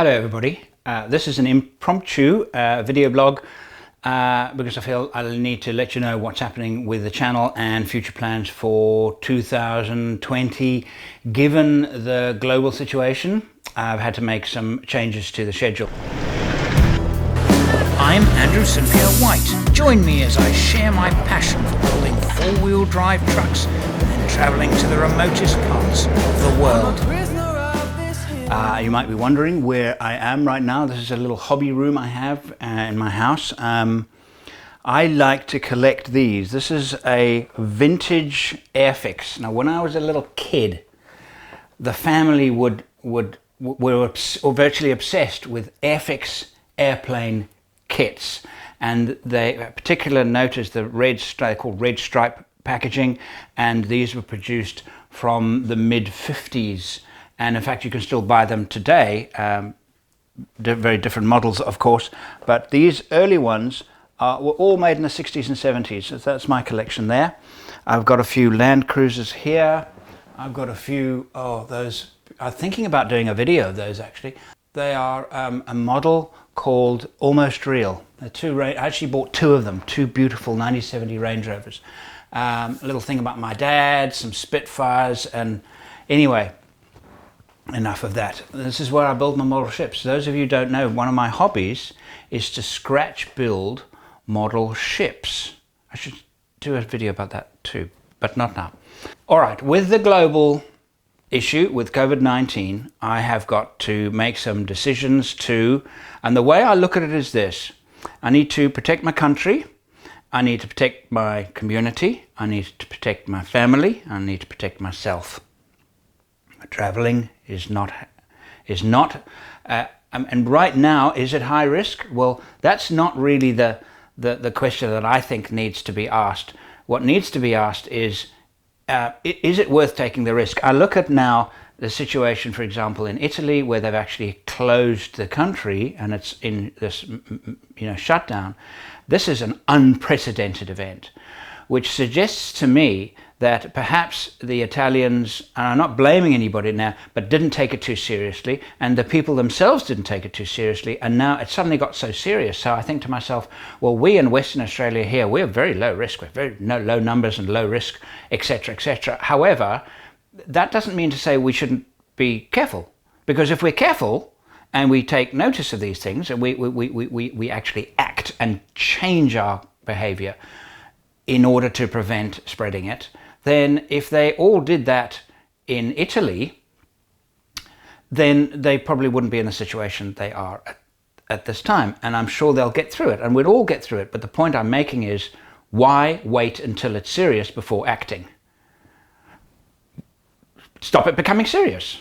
Hello everybody, this is an impromptu video blog because I feel I'll need to let you know what's happening with the channel and future plans for 2020. Given the global situation, I've had to make some changes to the schedule. I'm Andrew St Pierre White. Join me as I share my passion for building four-wheel drive trucks and travelling to the remotest parts of the world. You might be wondering where I am right now. This is a little hobby room I have in my house. I like to collect these. This is a vintage Airfix. Now, when I was a little kid, the family were virtually obsessed with Airfix airplane kits, and they particularly noticed the they're called red stripe packaging, and these were produced from the mid-50s. And in fact, you can still buy them today, very different models, of course, but these early ones were all made in the 60s and 70s. So that's my collection there. I've got a few Land Cruisers here. I've got a few, those, I'm thinking about doing a video of those actually. They are a model called Almost Real. I actually bought two of them, two beautiful 1970 Range Rovers. A little thing about my dad, some Spitfires, and anyway, enough of that. This is where I build my model ships. Those of you who don't know, one of my hobbies is to scratch build model ships. I should do a video about that too, but not now. All right, with the global issue with COVID-19, I have got to make some decisions too. And the way I look at it is this: I need to protect my country, I need to protect my community, I need to protect my family, I need to protect myself. Traveling is not, and right now, is it high risk? Well, that's not really the question that I think needs to be asked. What needs to be asked is it worth taking the risk? I look at now the situation, for example, in Italy, where they've actually closed the country and it's in this, shutdown. This is an unprecedented event, which suggests to me that perhaps the Italians, and I'm not blaming anybody now, but didn't take it too seriously, and the people themselves didn't take it too seriously, and now it suddenly got so serious. So I think to myself, well, we in Western Australia here, we're very low risk, we're very low numbers and low risk, etc., etc. However, that doesn't mean to say we shouldn't be careful, because if we're careful and we take notice of these things, and we actually act and change our behavior in order to prevent spreading it, then if they all did that in Italy, then they probably wouldn't be in the situation they are at this time. And I'm sure they'll get through it, and we'd all get through it. But the point I'm making is, why wait until it's serious before acting? Stop it becoming serious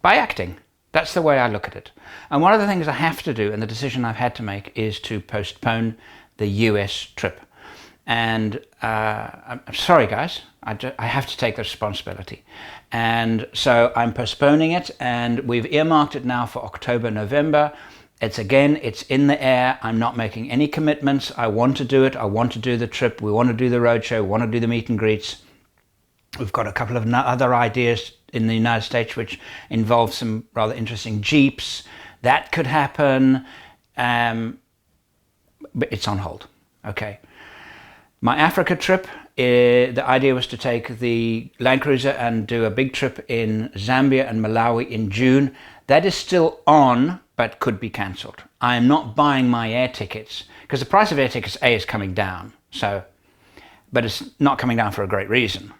by acting. That's the way I look at it. And one of the things I have to do, and the decision I've had to make, is to postpone the US trip. And I'm sorry guys, I have to take the responsibility, and so I'm postponing it, and we've earmarked it now for October, November. It's in the air. I'm not making any commitments. I want to do it. I want to do the trip. We want to do the roadshow. We want to do the meet and greets. We've got a couple of other ideas in the United States which involve some rather interesting Jeeps. That could happen, but it's on hold. Okay. My Africa trip, the idea was to take the Land Cruiser and do a big trip in Zambia and Malawi in June. That is still on, but could be cancelled. I am not buying my air tickets, because the price of air tickets, is coming down. But it's not coming down for a great reason.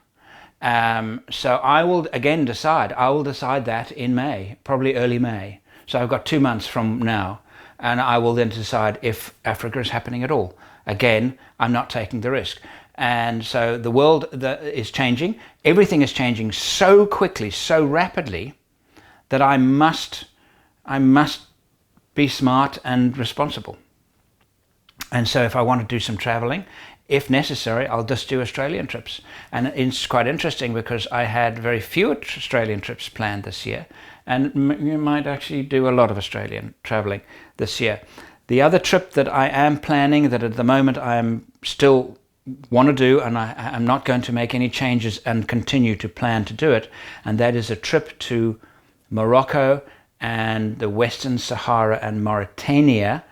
So I will again decide. I will decide that in May, probably early May. So I've got 2 months from now, and I will then decide if Africa is happening at all. Again, I'm not taking the risk. And so the world is changing. Everything is changing so quickly, so rapidly, that I must be smart and responsible. And so if I want to do some traveling, if necessary, I'll just do Australian trips. And it's quite interesting because I had very few Australian trips planned this year, and you might actually do a lot of Australian traveling this year. The other trip that I am planning, that at the moment I am still want to do, and I'm not going to make any changes and continue to plan to do it, and that is a trip to Morocco and the Western Sahara and Mauritania.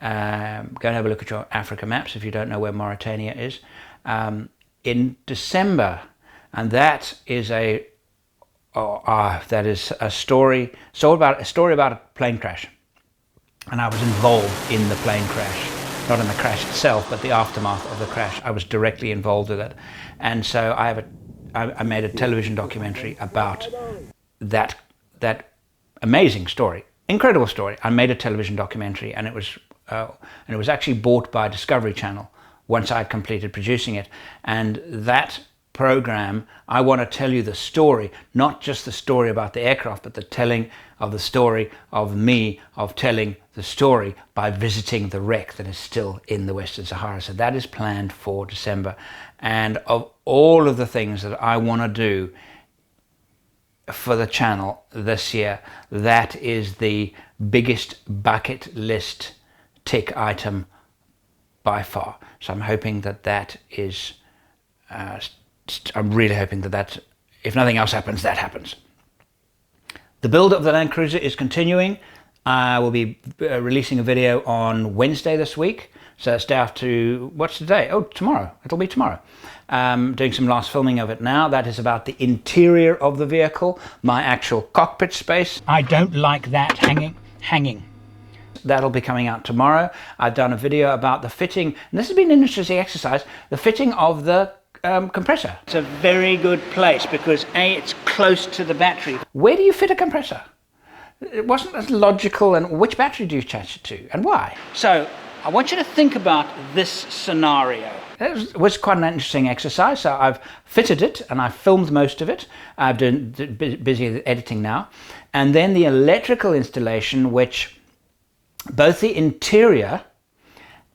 Go and have a look at your Africa maps if you don't know where Mauritania is. In December, and that is a story. A story about a plane crash, and I was involved in the plane crash, not in the crash itself, but the aftermath of the crash. I was directly involved with it, and so I made a television documentary about that amazing story, incredible story. I made a television documentary, and it was actually bought by Discovery Channel once I had completed producing it. And that program, I want to tell you the story, not just the story about the aircraft, but the telling of the story of me, of telling the story by visiting the wreck that is still in the Western Sahara. So that is planned for December. And of all of the things that I want to do for the channel this year, that is the biggest bucket list tick item by far. So I'm hoping that is, I'm really hoping that if nothing else happens, that happens. The build of the Land Cruiser is continuing. I will be releasing a video on Wednesday this week. So it's day after, what's today? Oh, tomorrow. It'll be tomorrow. Doing some last filming of it now. That is about the interior of the vehicle, my actual cockpit space. I don't like that hanging. That'll be coming out tomorrow. I've done a video about the fitting, and this has been an interesting exercise, the fitting of the compressor. It's a very good place because A, it's close to the battery. Where do you fit a compressor? It wasn't as logical, and which battery do you attach it to and why? So I want you to think about this scenario. It was quite an interesting exercise. So I've fitted it and I've filmed most of it. I've been busy editing now. And then the electrical installation, which both the interior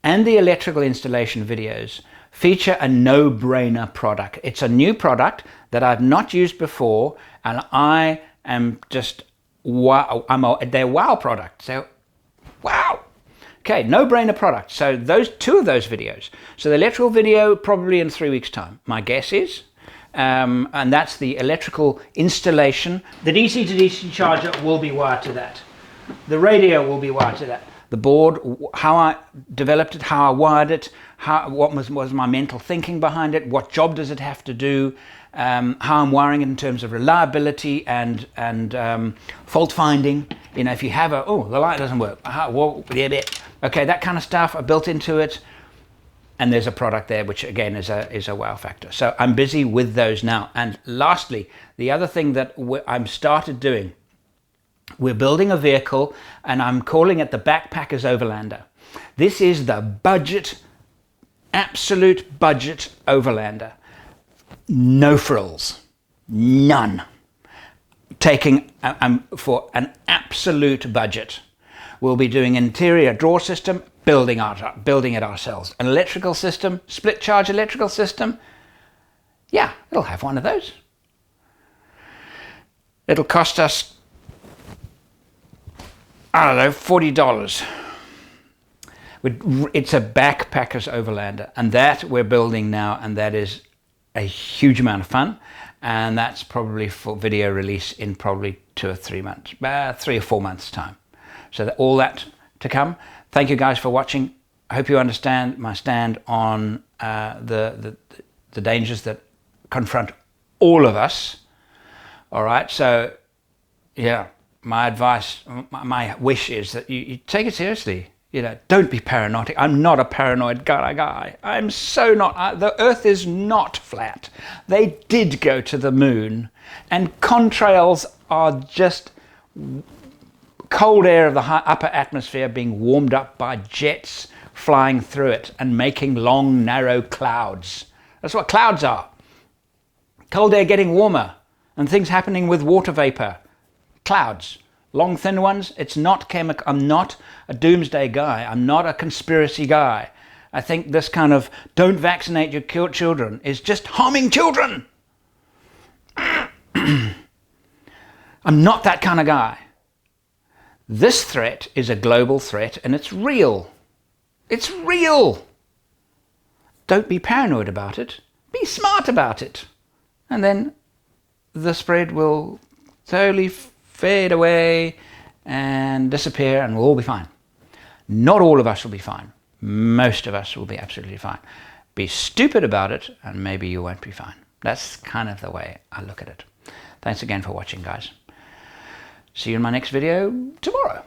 and the electrical installation videos feature a no-brainer product. It's a new product that I've not used before, and I am just wow. They're wow products. So wow. Okay, no-brainer product. So two of those videos. So the electrical video probably in 3 weeks' time, my guess is. And that's the electrical installation. The DC to DC charger will be wired to that. The radio will be wired to that. The board, how I developed it, how I wired it, what was my mental thinking behind it, what job does it have to do, how I'm wiring it in terms of reliability and fault finding. You know, if you have the light doesn't work. Okay, that kind of stuff I built into it. And there's a product there, which again is a wow factor. So I'm busy with those now. And lastly, the other thing that I'm started doing, we're building a vehicle, and I'm calling it the Backpackers Overlander. This is the budget, absolute budget Overlander. No frills, none. Taking for an absolute budget. We'll be doing interior drawer system, building it ourselves. An electrical system, split charge electrical system. Yeah, it'll have one of those. It'll cost us, I don't know, $40. It's a Backpackers Overlander, and that we're building now, and that is a huge amount of fun, and that's probably for video release in probably 2 or 3 months, 3 or 4 months time. So all that to come. Thank you guys for watching. I hope you understand my stand on the dangers that confront all of us. All right, so yeah, my advice, my wish is that you take it seriously. You know, don't be paranoid. I'm not a paranoid guy. I'm so not. The Earth is not flat. They did go to the moon, and contrails are just cold air of the upper atmosphere being warmed up by jets flying through it and making long, narrow clouds. That's what clouds are. Cold air getting warmer and things happening with water vapor. Clouds. Long, thin ones. It's not chemical. I'm not a doomsday guy. I'm not a conspiracy guy. I think this kind of don't vaccinate your children is just harming children. I'm not that kind of guy. This threat is a global threat, and it's real. It's real. Don't be paranoid about it. Be smart about it. And then the spread will slowly fade away, and disappear and we'll all be fine. Not all of us will be fine. Most of us will be absolutely fine. Be stupid about it and maybe you won't be fine. That's kind of the way I look at it. Thanks again for watching, guys. See you in my next video tomorrow.